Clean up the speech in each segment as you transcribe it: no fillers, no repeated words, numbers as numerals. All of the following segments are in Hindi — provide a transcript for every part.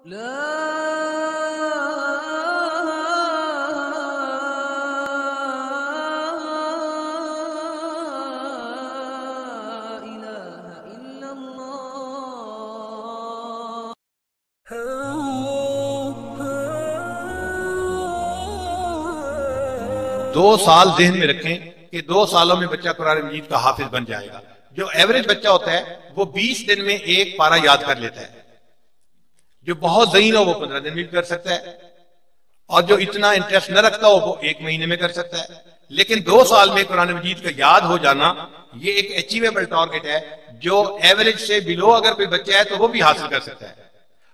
दो साल ज़हन में रखें कि 2 सालों में बच्चा कुरान मजीद का हाफिज बन जाएगा। जो एवरेज बच्चा होता है वो 20 दिन में एक पारा याद कर लेता है। जो बहुत ज़हीन हो वो 15 दिन में भी कर सकता है, और जो इतना इंटरेस्ट न रखता हो वो 1 महीने में कर सकता है। लेकिन 2 साल में कुरान मजीद का याद हो जाना ये एक अचीवेबल टारगेट है, जो एवरेज से बिलो अगर कोई बच्चा है तो वो भी हासिल कर सकता है।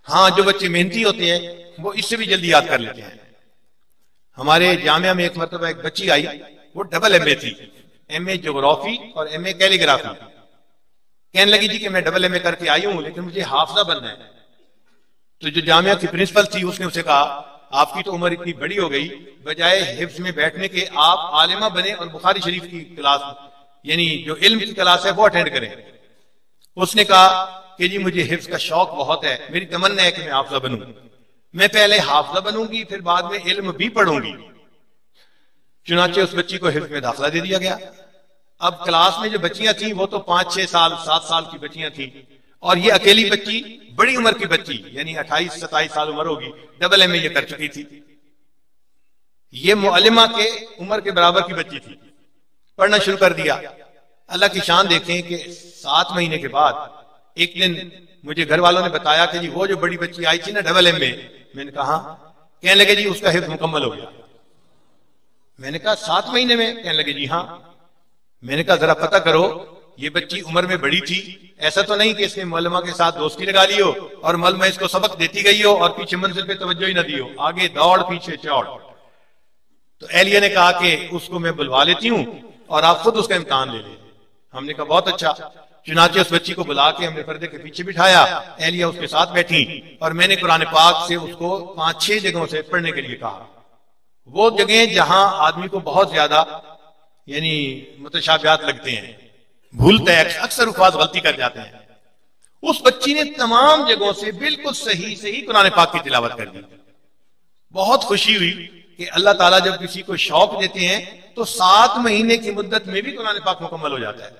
हाँ, जो बच्चे मेहनती होते हैं वो इससे भी जल्दी याद कर लेते हैं। हमारे जामिया में एक मरतबा एक बच्ची आई, वो डबल MA थी, MA ज्योग्राफी और MA कैलीग्राफी। कहने लगी जी कि मैं डबल MA करके आई हूं लेकिन मुझे हाफिजा बनना है। तो जो जामिया की प्रिंसिपल थी उसने उसे कहा, आपकी तो उम्र इतनी बड़ी हो गई, बजाय हिफ्ज में बैठने के आप आलिमा बने और बुखारी शरीफ की क्लास, यानी जो इल्म की क्लास है वो अटेंड करें। उसने कहा कि जी मुझे हिफ्ज का शौक बहुत है, मेरी तमन्ना है कि मैं हाफिजा बनूं। मैं पहले हाफिजा बनूंगी फिर बाद में इल्म भी पढ़ूंगी। चुनाचे उस बच्ची को हिफ्ज में दाखिला दे दिया गया। अब क्लास में जो बच्चियां थी वो तो 5, 6 साल, 7 साल की बच्चियां थी, और ये अकेली बच्ची बड़ी उम्र की बच्ची, यानी 28, 27 साल उम्र होगी, डबल MA ये कर चुकी थी। ये मुअल्लिमा के उम्र के बराबर की बच्ची थी। पढ़ना शुरू कर दिया। अल्लाह की शान देखें कि 7 महीने के बाद एक दिन मुझे घर वालों ने बताया कि जी वो जो बड़ी बच्ची आई थी ना डबल MA, मैंने कहा कहने लगे जी उसका हिफ्ज मुकम्मल हो गया। मैंने कहा 7 महीने में? कहने लगे जी हाँ। मैंने कहा जरा पता करो, ये बच्ची उम्र में बड़ी थी, ऐसा तो नहीं कि इसने मौलमा के साथ दोस्ती लगा ली हो और मौलमा इसको सबक देती गई हो और पीछे मंजिल पे तवज्जो ही न दी हो, आगे दौड़ पीछे चौड़। तो एहलिया ने कहा कि उसको मैं बुलवा लेती हूँ और आप खुद उसका इम्तिहान ले लें। हमने कहा बहुत अच्छा। चुनाचे उस बच्ची को बुला के हमने पर्दे के पीछे बिठाया, एहलिया उसके साथ बैठी और मैंने कुरान पाक से उसको 5-6 जगहों से पढ़ने के लिए कहा। वो जगह जहां आदमी को बहुत ज्यादा यानी मुतशाबिहात लगते हैं, भूलता है, अक्सर उफाज गलती कर जाते हैं, उस बच्ची ने तमाम जगहों से बिल्कुल सही सही कुरान पाक की तिलावत कर दी। बहुत खुशी हुई कि अल्लाह ताला जब किसी को शौक देते हैं तो 7 महीने की मुद्दत में भी कुरान पाक मुकम्मल हो जाता है।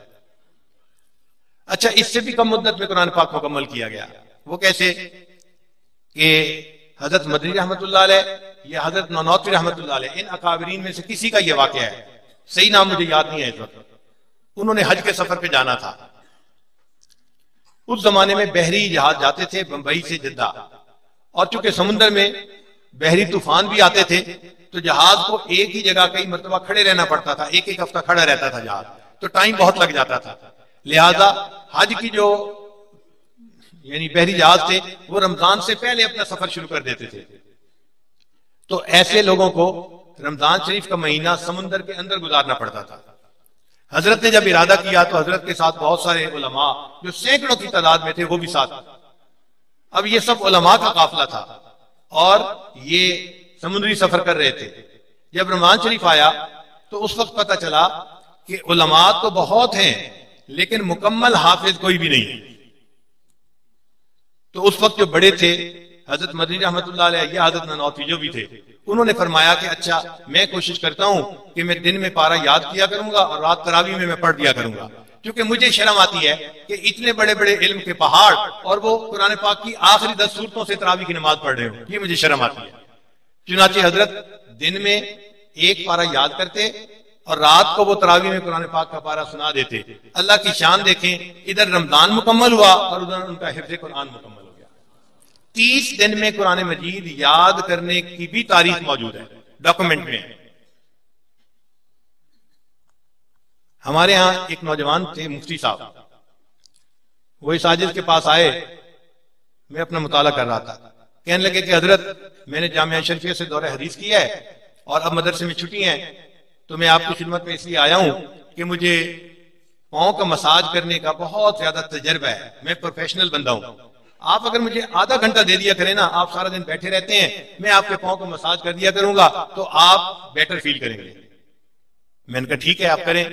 अच्छा, इससे भी कम मुद्दत में कुरान पाक मुकम्मल किया गया। वो कैसे कि हजरत मदनी रहमतुल्लाह अलैह या हजरत नौनौती रहमतुल्लाह अलैह, इन अकाबरीन में से किसी का यह वाकया है, सही नाम मुझे याद नहीं है इस वक्त। उन्होंने हज के सफर पे जाना था। उस जमाने में बहरी जहाज जाते थे बंबई से जद्दा, और चूंकि समुद्र में बहरी तूफान भी आते थे तो जहाज को एक ही जगह कई मरतबा खड़े रहना पड़ता था, एक एक हफ्ता खड़ा रहता था जहाज, तो टाइम बहुत लग जाता था। लिहाजा हज की जो यानी बहरी जहाज थे वो रमजान से पहले अपना सफर शुरू कर देते थे। तो ऐसे लोगों को रमजान शरीफ का महीना समुद्र के अंदर गुजारना पड़ता था। हजरत ने जब इरादा किया तो हजरत के साथ बहुत सारे उलमा जो सैकड़ों की तादाद में थे वो भी साथ। अब ये सब उलमा का काफिला था और ये समुद्री सफर कर रहे थे। जब रमजान शरीफ आया तो उस वक्त पता चला कि उलमा तो बहुत हैं लेकिन मुकम्मल हाफिज कोई भी नहीं है। तो उस वक्त जो बड़े थे हजरत मदनी रहमतुल्लाह अलैह या हजरत नौनौती जो भी थे, उन्होंने फरमाया कि अच्छा मैं कोशिश करता हूं कि मैं दिन में पारा याद किया करूंगा और रात तरावी में मैं पढ़ दिया करूंगा, क्योंकि मुझे शर्म आती है कि इतने बड़े बड़े इल्म के पहाड़ और वो कुरान पाक की आखिरी 10 सूरतों से तरावी की नमाज पढ़ रहे हो, ये मुझे शर्म आती है। चुनाचे हजरत दिन में एक पारा याद करते और रात को वो तरावी में कुरान पाक का पारा सुना देते। अल्लाह की शान देखें, इधर रमजान मुकम्मल हुआ और उधर उनका हिफ्ज़ कुरान मुकम्मल हो गया। 30 दिन में कुरान मजीद याद करने की भी तारीख मौजूद है डॉक्यूमेंट में। हमारे यहां एक नौजवान थे मुफ्ती साहब, वो इस आजिज के पास आए, मैं अपना मुताला कर रहा था। कहने लगे कि हजरत मैंने जामिया शरीफिया से दौरे हदीस किया है और अब मदरसे में छुट्टी है, तो मैं आपकी खिदमत में इसलिए आया हूं कि मुझे पांव का मसाज करने का बहुत ज्यादा तजर्बा है, मैं प्रोफेशनल बंदा हूं। आप अगर मुझे आधा घंटा दे दिया करें ना, आप सारा दिन बैठे रहते हैं, मैं आपके पांव को मसाज कर दिया करूंगा तो आप बेटर फील करेंगे। मैंने कहा ठीक है आप करें।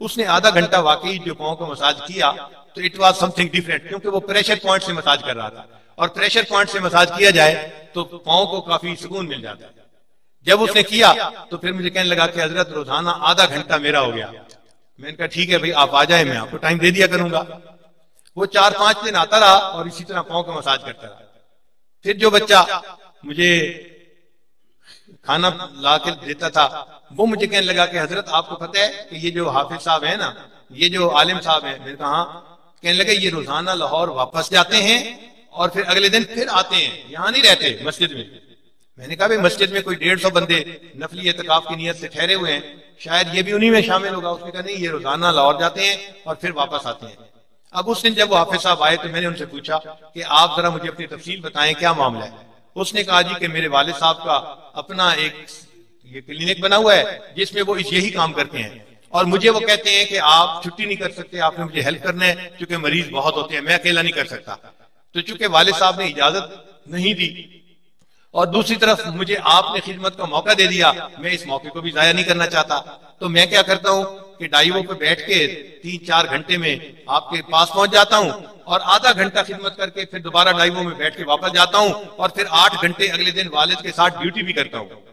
उसने आधा घंटा वाकई जो पांव को मसाज किया तो इट वाज समथिंग डिफरेंट, क्योंकि वो प्रेशर पॉइंट से मसाज कर रहा था और प्रेशर पॉइंट से मसाज किया जाए तो पांव को काफी सुकून मिल जाता है। जब उसने किया तो फिर मुझे कहने लगा कि हजरत रोजाना आधा घंटा मेरा हो गया। मैंने कहा ठीक है भाई आप आ जाए, मैं आपको टाइम दे दिया करूंगा। वो 4-5 दिन आता रहा और इसी तरह पांव का मसाज करता रहा। फिर जो बच्चा मुझे खाना ला के देता था वो मुझे कहने लगा कि हजरत आपको पता है कि ये जो हाफिज साहब है ना, ये जो आलिम साहब है। मैंने कहा हाँ। कहने लगे ये रोजाना लाहौर वापस जाते हैं और फिर अगले दिन फिर आते हैं, यहाँ नहीं रहते मस्जिद में। मैंने कहा भाई मस्जिद में कोई 150 बंदे नफली एतकाफ की नियत से ठहरे हुए हैं, शायद ये भी उन्हीं में शामिल होगा। उसने कहा नहीं, ये रोजाना लाहौर जाते हैं और फिर वापस आते हैं। अब उस दिन जब वो हाफिज साहब आए तो मैंने उनसे पूछा कि आप जरा मुझे अपनी तफसील बताएं, क्या मामला है। उसने कहा जी कि मेरे वालिद साहब का अपना एक ये क्लिनिक बना हुआ है जिसमें वो यही काम करते हैं और मुझे वो कहते हैं कि आप छुट्टी नहीं कर सकते, आपने मुझे हेल्प करना है क्योंकि मरीज बहुत होते हैं, मैं अकेला नहीं कर सकता। तो चूंकि वालिद साहब ने इजाजत नहीं दी और दूसरी तरफ मुझे आपने खिदमत का मौका दे दिया, मैं इस मौके को भी जाया नहीं करना चाहता। तो मैं क्या करता हूँ कि डाइवो पे बैठ के 3-4 घंटे में आपके पास पहुंच जाता हूँ और आधा घंटा खिदमत करके फिर दोबारा डाइवो में बैठ के वापस जाता हूँ और फिर 8 घंटे अगले दिन वालिद के साथ ड्यूटी भी करता हूँ।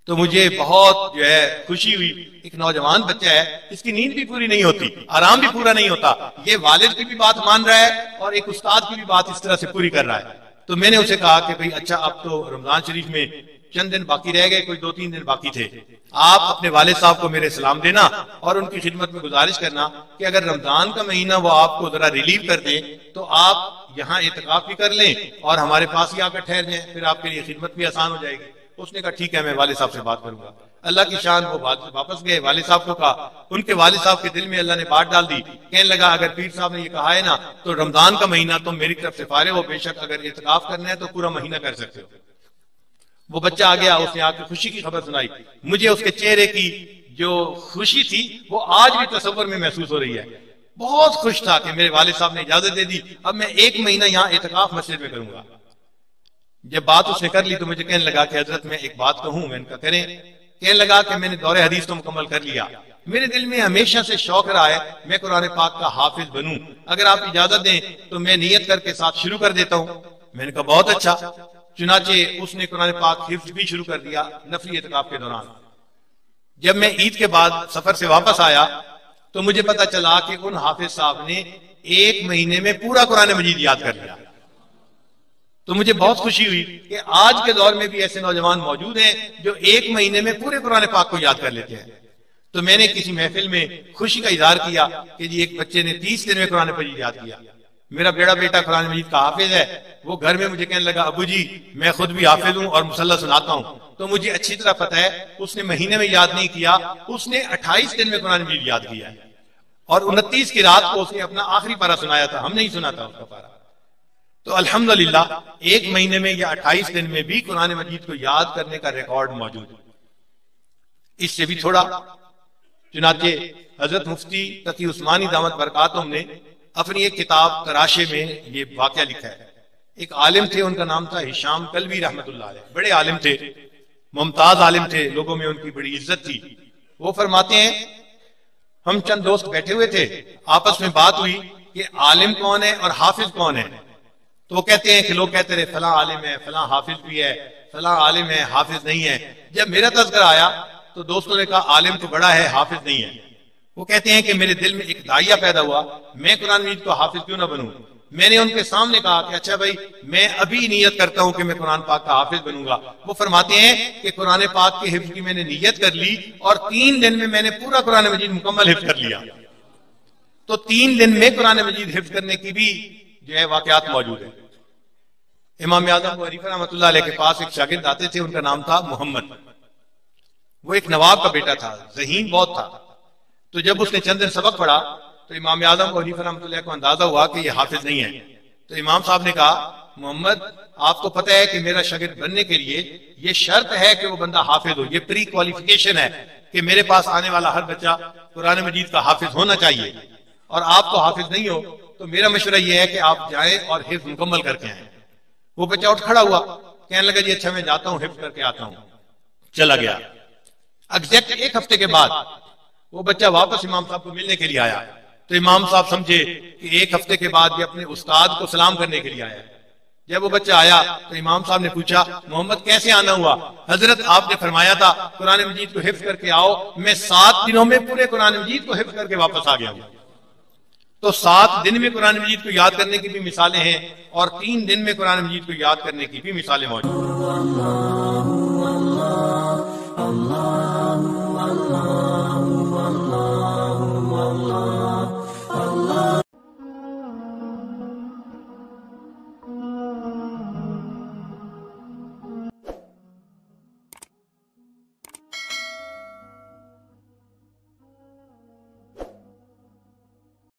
तो मुझे बहुत जो है खुशी हुई। एक नौजवान बच्चा है, इसकी नींद भी पूरी नहीं होती, आराम भी पूरा नहीं होता, ये वालिद की भी बात मान रहा है और एक उस्ताद की भी बात इस तरह से पूरी कर रहा है। तो मैंने उसे कहा कि भाई अच्छा अब तो रमजान शरीफ में चंद दिन बाकी रह गए, कोई 2-3 दिन बाकी थे, आप अपने वालिद साहब को मेरे सलाम देना और उनकी खिदमत में गुजारिश करना कि अगर रमजान का महीना वो आपको जरा रिलीव कर दे तो आप यहाँ एतकाफ भी कर लें और हमारे पास ही आकर ठहर जाएं, फिर आपके लिए खिदमत भी आसान हो जाएगी। उसने कहा ठीक है, मैं वालिद साहब से बात करूंगा। अल्लाह की शान, वो वापस गए, वालिद साहब को कहा, उनके वालिद साहब के दिल में अल्लाह ने बात डाल दी। कहने लगा अगर पीर साहब ने ये कहा है ना तो रमजान का महीना तो मेरी तरफ से फारिग हो, बेशक अगर इत्काफ करना है तो पूरा महीना कर सकते हो। वो बच्चा आ गया, उसने आके खुशी की खबर सुनाई। मुझे उसके चेहरे की जो खुशी थी वो आज भी तस्वर में महसूस हो रही है। बहुत खुश था कि मेरे वालिद साहब ने इजाजत दे दी, अब मैं 1 महीना यहाँ इत्काफ मस्जिद में करूंगा। जब बात उसने कर ली तो मुझे कहने लगा कि हजरत मैं एक बात कहूं। मैंने कहा करें। कहने लगा कि मैंने दौरे हदीस तो मुकम्मल कर लिया, मेरे दिल में हमेशा से शौक रहा है मैं कुरान पाक का हाफिज बनूं, अगर आप इजाजत दें तो मैं नियत करके साथ शुरू कर देता हूं। मैंने कहा बहुत अच्छा। चुनाचे उसने कुरान पाक हिफ्ज भी शुरू कर दिया नफली इत्काफ के दौरान। जब मैं ईद के बाद सफर से वापस आया तो मुझे पता चला कि उन हाफिज साहब ने 1 महीने में पूरा कुरान मजीद याद कर लिया। तो मुझे बहुत खुशी हुई कि आज के दौर में भी ऐसे नौजवान मौजूद हैं जो 1 महीने में पूरे कुरान पाक को याद कर लेते हैं। तो मैंने किसी महफिल में खुशी का इजहार किया कि जी एक बच्चे ने 30 दिन में कुरान मजीद याद किया। मेरा बड़ा बेटा कुरान मजीद का हाफिज है। वो घर में मुझे कहने लगा अबू जी मैं खुद भी हाफिज हूं और मुसल्ला सुनाता हूं। तो मुझे अच्छी तरह पता है उसने महीने में याद नहीं किया, उसने 28 दिन में कुरान मजीद याद किया है और 29 की रात को उसने अपना आखिरी पारा सुनाया था, हम नहीं सुना था उसका पारा। तो अल्हम्दुलिल्लाह 1 महीने में या 28 दिन में भी कुरान मजीद को याद करने का रिकॉर्ड मौजूद है। इससे भी थोड़ा चुनाचे हजरत मुफ्ती तकी उस्मानी दामत बरकातुम ने अपनी एक किताब तराशे में ये वाकया लिखा है। एक आलिम थे, उनका नाम था हिशाम कल्बी रहमतुल्लाह अलैह, बड़े आलिम थे, मुमताज आलिम थे, लोगों में उनकी बड़ी इज्जत थी। वो फरमाते हैं हम चंद दोस्त बैठे हुए थे, आपस में बात हुई कि आलिम कौन है और हाफिज कौन है। तो वो कहते हैं कि लोग कहते रहे फला आलिम है, फला हाफिज भी है, फला आलिम है, हाफिज नहीं है। जब मेरा तज़किरा आया तो दोस्तों ने कहा आलिम तो बड़ा है, हाफिज नहीं है। वो कहते हैं कि मेरे दिल में एक दाइया पैदा हुआ, मैं कुरान मजीद को हाफिज क्यों ना बनूं। मैंने उनके सामने कहा कि अच्छा भाई मैं अभी नियत करता हूं कि मैं कुरान पाक का हाफिज बनूंगा। वो फरमाते हैं कि कुरान पाक के हिफ्ज की मैंने नियत कर ली और 3 दिन में मैंने पूरा कुरान मजीद मुकम्मल हिफ्ज कर लिया। तो 3 दिन में कुरान मजीद हिफ्ज करने की भी जो है वाकयात मौजूद है। इमाम आज़म अबू हनीफा रहमतुल्लाह अलैह के पास एक शागिर्द आते थे, उनका नाम था मोहम्मद। वो एक नवाब का बेटा था, ज़हीन बहुत था। तो जब उसने चंद दिन सबक पढ़ा तो इमाम आज़म अबू हनीफा रहमतुल्लाह को अंदाजा हुआ कि ये हाफिज नहीं है। तो इमाम साहब ने कहा मोहम्मद आपको पता है कि मेरा शागिर्द बनने के लिए ये शर्त है कि वो बंदा हाफिज हो, ये प्री क्वालिफिकेशन है कि मेरे पास आने वाला हर बच्चा कुरान मजीद का हाफिज होना चाहिए और आप तो हाफिज नहीं हो। तो मेरा मशवरा ये है कि आप जाएं और हिफ्ज मुकम्मल करके आए। वो बच्चा उठ खड़ा हुआ, कहने लगा जी अच्छा मैं जाता हूँ, हिफ्ज करके आता हूँ। चला गया। एग्जैक्ट 1 हफ्ते के बाद वो बच्चा वापस इमाम साहब को मिलने के लिए आया। तो इमाम साहब समझे कि 1 हफ्ते के बाद ये अपने उस्ताद को सलाम करने के लिए आया। जब वो बच्चा आया तो इमाम साहब ने पूछा, मोहम्मद कैसे आना हुआ? हजरत आपने फरमाया था कुरान मजीद को हिफ्ज करके आओ। मैं 7 दिनों में पूरे कुरान मजीद को हिफ्ज करके वापस आ गया हूं। तो 7 दिन में कुरान मजीद को याद करने की भी मिसालें हैं और 3 दिन में कुरान मजीद को याद करने की भी मिसालें मौजूद हैं।